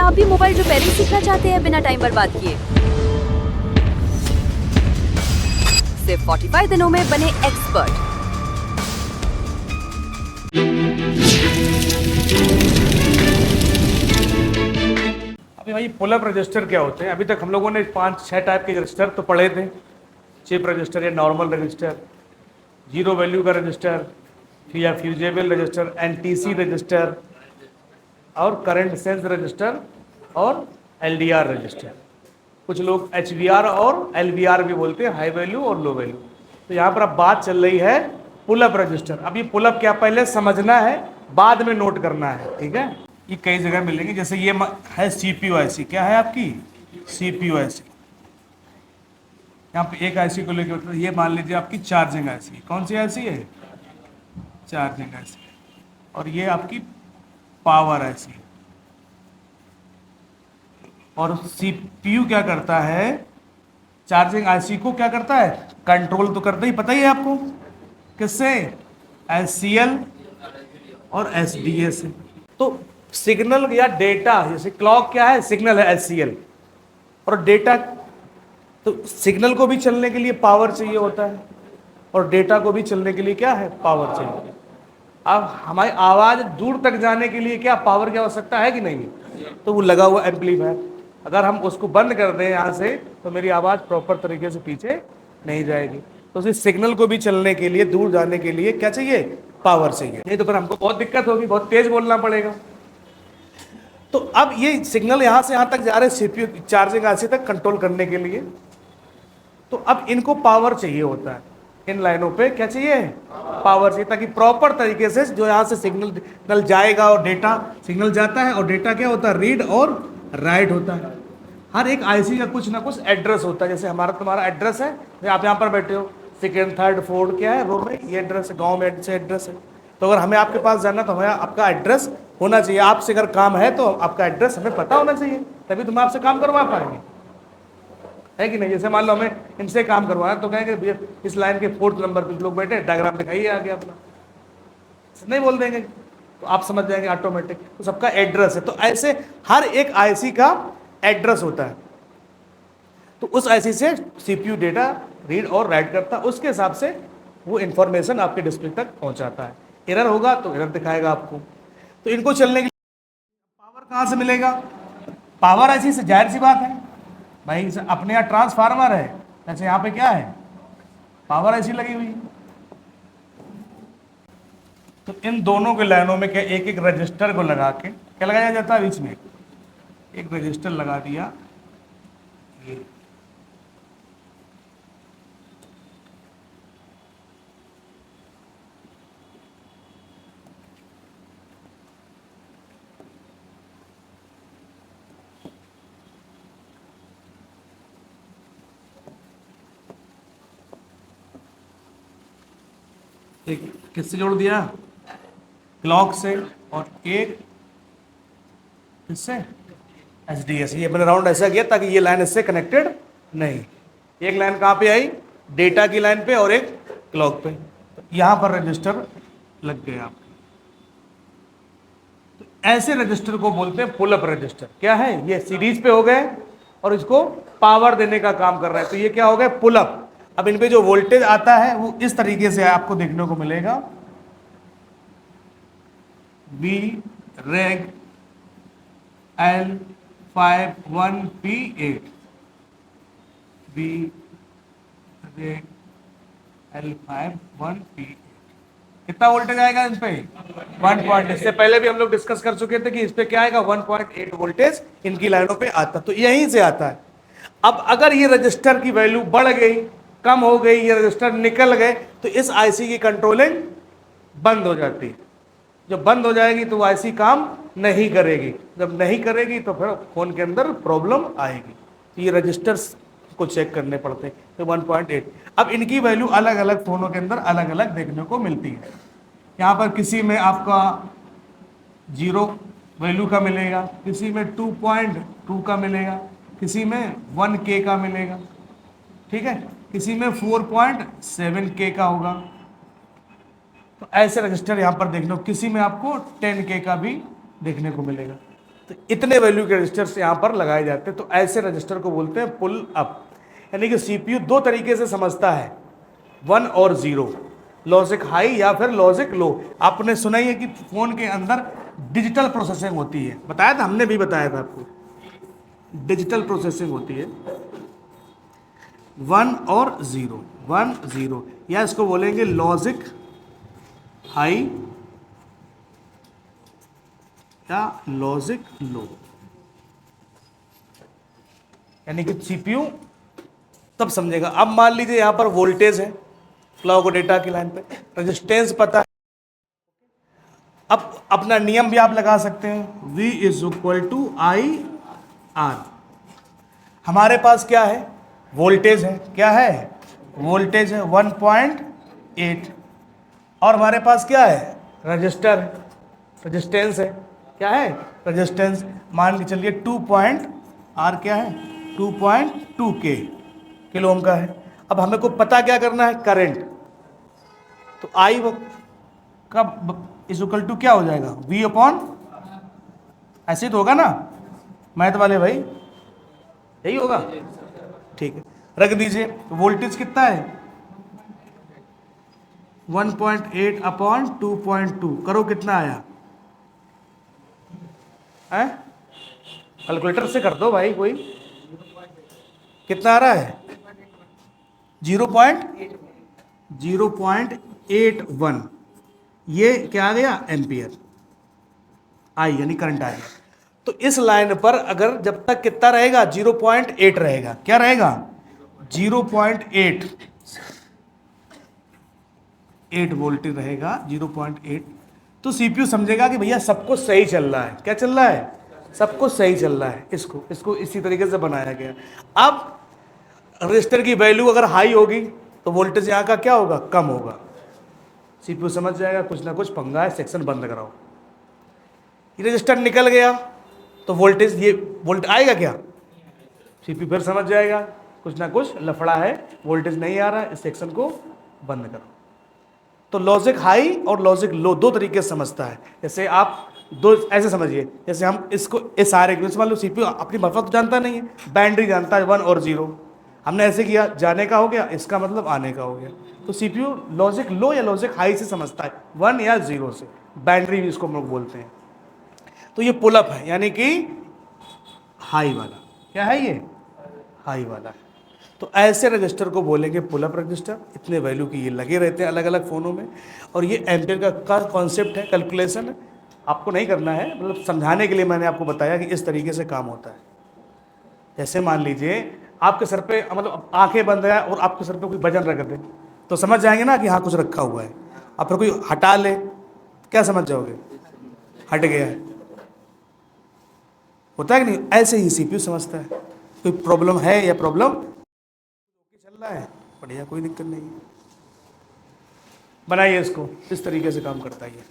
आप भी mobile repairing सीखना चाहते हैं बिना टाइम बर्बाद किए? सिर्फ 45 दिनों में बने एक्सपर्ट। अभी भाई पुल अप रजिस्टर क्या होते हैं? अभी तक हम लोगों ने 5-6 टाइप के रजिस्टर तो पढ़े थे। चिप रजिस्टर या नॉर्मल रजिस्टर, जीरो वैल्यू का रजिस्टर, फिर या फ्यूजेबल रजिस्टर, एनटीसी रजिस्टर और करंट सेंस रजिस्टर और एलडीआर रजिस्टर। कुछ लोग एचवीआर और एलवीआर भी बोलते हैं, हाई वैल्यू और लो वैल्यू। तो यहाँ पर अब बात चल रही है पुल अप रजिस्टर। अब ये पुल अप क्या पहले समझना है, बाद में नोट करना है, ठीक है। ये कई जगह मिलेंगे, जैसे ये है सीपीयू आईसी। क्या है आपकी? CPU IC. यहाँ पे एक आईसी को लेकर ये मान लीजिए आपकी चार्जिंग आईसी। कौन सी आईसी है? Charging IC. और ये आपकी पावर आईसी। और सीपीयू क्या करता है? चार्जिंग आईसी को क्या करता है? कंट्रोल तो करता ही, पता ही है आपको किससे? एचसीएल और एसडीए से। तो सिग्नल या डेटा, जैसे क्लॉक क्या है? सिग्नल है एचसीएल। और डेटा, तो सिग्नल को भी चलने के लिए पावर चाहिए होता है और डेटा को भी चलने के लिए क्या है? पावर चाहिए। अब हमारी आवाज दूर तक जाने के लिए क्या पावर की आवश्यकता है कि नहीं? तो वो लगा हुआ एम्पलीफायर, अगर हम उसको बंद कर दें यहाँ से तो मेरी आवाज प्रॉपर तरीके से पीछे नहीं जाएगी। तो उसी सिग्नल को भी चलने के लिए, दूर जाने के लिए क्या चाहिए? पावर चाहिए। नहीं तो फिर हमको बहुत दिक्कत होगी, बहुत तेज बोलना पड़ेगा। तो अब ये सिग्नल यहाँ से यहाँ तक जा रहे सीपीयू चार्जिंग आईसी तक कंट्रोल करने के लिए। तो अब इनको पावर चाहिए होता है। इन लाइनों पे क्या चाहिए? पावर चाहिए, ताकि प्रॉपर तरीके से जो यहाँ से सिग्नल जाएगा और डेटा, सिग्नल जाता है और डेटा क्या होता है? रीड और राइट होता है। हर एक आईसी का कुछ ना कुछ एड्रेस होता है। जैसे हमारा तुम्हारा एड्रेस है, आप यहाँ पर बैठे हो, सेकेंड थर्ड फोर्थ क्या है रो में, ये एड्रेस है, गाँव में से एड्रेस है। तो अगर हमें आपके पास जाना तो हमें आपका एड्रेस होना चाहिए। आपसे अगर काम है तो आपका एड्रेस हमें पता होना चाहिए, तभी तुम आपसे काम करवा पाएंगे, है कि नहीं। जैसे मान लो हमें इनसे काम करवाना तो कहेंगे भैया इस लाइन के 4th नंबर पे लोग बैठे, डायग्राम दिखाइए आगे अपना, नहीं बोल देंगे तो आप समझ जाएंगे ऑटोमेटिक। तो सबका एड्रेस है। तो ऐसे हर एक आईसी का एड्रेस होता है। तो उस आईसी से सीपीयू डेटा रीड और राइट करता है, उसके हिसाब से वो इंफॉर्मेशन आपके डिस्प्ले तक पहुंचाता है। एरर होगा तो एरर दिखाएगा आपको। तो इनको चलने के लिए पावर कहाँ से मिलेगा? पावर आईसी से, जाहिर सी बात है भाई, अपने यहाँ ट्रांसफार्मर है, जैसे यहाँ पे क्या है? पावर आईसी लगी हुई है। तो इन दोनों के लाइनों में क्या एक एक रजिस्टर को लगा के क्या लगाया जाता है? बीच में एक रजिस्टर लगा दिया। ये एक किससे जोड़ दिया? क्लॉक से। और एक किससे? एचडीएस। ये मैंने राउंड ऐसा किया ताकि ये लाइन इससे कनेक्टेड नहीं। एक लाइन कहाँ पे आई? डेटा की लाइन पे और एक क्लॉक पे। तो यहाँ पर रजिस्टर लग गए आपके। तो ऐसे रजिस्टर को बोलते हैं पुल अप रजिस्टर। क्या है? ये सीरीज पे हो गए और इसको पावर देने का काम कर रहा है, तो ये क्या हो गए? Pull up. अब इन पे जो वोल्टेज आता है वो इस तरीके से आपको देखने को मिलेगा, बी रेग L51P8, बी रेग L51P8। कितना वोल्टेज आएगा इस पे? 1. इससे पहले भी हम लोग डिस्कस कर चुके थे कि इस पे क्या आएगा? 1.8 वोल्टेज इनकी लाइनों पे आता, तो यहीं से आता है। अब अगर ये रजिस्टर की वैल्यू बढ़ गई, कम हो गई, ये रजिस्टर निकल गए, तो इस आईसी की कंट्रोलिंग बंद हो जाती है। जब बंद हो जाएगी तो वो आईसी काम नहीं करेगी। जब नहीं करेगी तो फिर फोन के अंदर प्रॉब्लम आएगी। तो ये रजिस्टर्स को चेक करने पड़ते हैं। तो 1.8। अब इनकी वैल्यू अलग अलग फोनों के अंदर अलग अलग देखने को मिलती है। यहाँ पर किसी में आपका 0 वैल्यू का मिलेगा, किसी में 2.2 का मिलेगा, किसी में 1K का मिलेगा, ठीक है, किसी में 4.7K का होगा। तो ऐसे रजिस्टर यहाँ पर देखने को, किसी में आपको 10K का भी देखने को मिलेगा। तो इतने वैल्यू के रजिस्टर्स यहाँ पर लगाए जाते हैं, तो ऐसे रजिस्टर को बोलते हैं पुल अप। यानी कि सीपीयू दो तरीके से समझता है, 1 और 0, लॉजिक हाई या फिर लॉजिक लो। आपने सुना ही है कि फोन के अंदर डिजिटल प्रोसेसिंग होती है, बताया था, हमने भी बताया था आपको, डिजिटल प्रोसेसिंग होती है 1 और 0, 1 0, या इसको बोलेंगे लॉजिक हाई या लॉजिक लो। यानी कि सीपीयू तब समझेगा। अब मान लीजिए यहां पर वोल्टेज है क्लॉक और डेटा की लाइन पे, रेजिस्टेंस पता है, अब अपना नियम भी आप लगा सकते हैं, V is equal to I R. हमारे पास क्या है, वोल्टेज है, क्या है, वोल्टेज है 1.8, और हमारे पास क्या है, रजिस्टर है, रजिस्टेंस है, क्या है, रजिस्टेंस, मान के चलिए 2 R क्या है, 2.2 किलो ओम का है। अब हमें को पता क्या करना है, करंट, तो आई कब इज इक्वल टू क्या हो जाएगा, V अपॉन, ऐसे तो होगा ना मैथ वाले भाई, यही होगा, ठीक है, रख दीजिए। तो वोल्टेज कितना है, 1.8 अपॉन 2.2, करो कितना आया है, कैलकुलेटर से कर दो भाई, कोई कितना आ रहा है, 0.81, ये क्या आ गया, एम्पियर आई, यानी करंट आएगा। तो इस लाइन पर अगर जब तक कितना रहेगा, 0.8 रहेगा, क्या रहेगा, 0.8 वोल्टेज रहेगा, 0.8, तो सीपीयू समझेगा कि भैया सब कुछ सही चल रहा है, क्या चल रहा है, सब कुछ सही चल रहा है। इसको इसी तरीके से बनाया गया। अब रजिस्टर की वैल्यू अगर हाई होगी तो वोल्टेज यहाँ का क्या होगा, कम होगा, सीपीयू समझ जाएगा कुछ ना कुछ पंगा है, सेक्शन बंद कराओ। ये रजिस्टर निकल गया तो वोल्टेज, ये वोल्ट आएगा क्या, सीपीयू फिर समझ जाएगा कुछ ना कुछ लफड़ा है, वोल्टेज नहीं आ रहा है, इस सेक्शन को बंद करो। तो लॉजिक हाई और लॉजिक लो दो तरीके से समझता है। जैसे आप दो ऐसे समझिए, जैसे हम इसको इस सारे मान लो सीपीयू अपनी मतलब तो जानता नहीं है, बाइनरी जानता है 1 और 0, हमने ऐसे किया, जाने का हो गया, इसका मतलब आने का हो गया। तो सीपीयू लॉजिक लो या लॉजिक हाई से समझता है, 1 या 0 से, बाइनरी भी इसको हम लोग बोलते हैं। तो ये पुल अप है, यानी कि हाई वाला, क्या है ये, हाई वाला है। तो ऐसे रजिस्टर को बोलेंगे पुल अप रजिस्टर। इतने वैल्यू की ये लगे रहते हैं अलग अलग फ़ोनों में, और ये एम्पियर का कॉन्सेप्ट है, कैलकुलेशन है, आपको नहीं करना है, मतलब समझाने के लिए मैंने आपको बताया कि इस तरीके से काम होता है। जैसे मान लीजिए आपके सर पे, मतलब आंखें बंद है और आपके सर पे कोई वजन रख दे, तो समझ जाएंगे ना कि हाँ कुछ रखा हुआ है। अब फिर कोई हटा ले, क्या समझ जाओगे, हट गया है, होता है कि नहीं, ऐसे ही सीपीयू समझता है। कोई प्रॉब्लम है या प्रॉब्लम चल रहा है, बढ़िया, कोई दिक्कत नहीं है, बनाइए इसको, इस तरीके से काम करता है ये।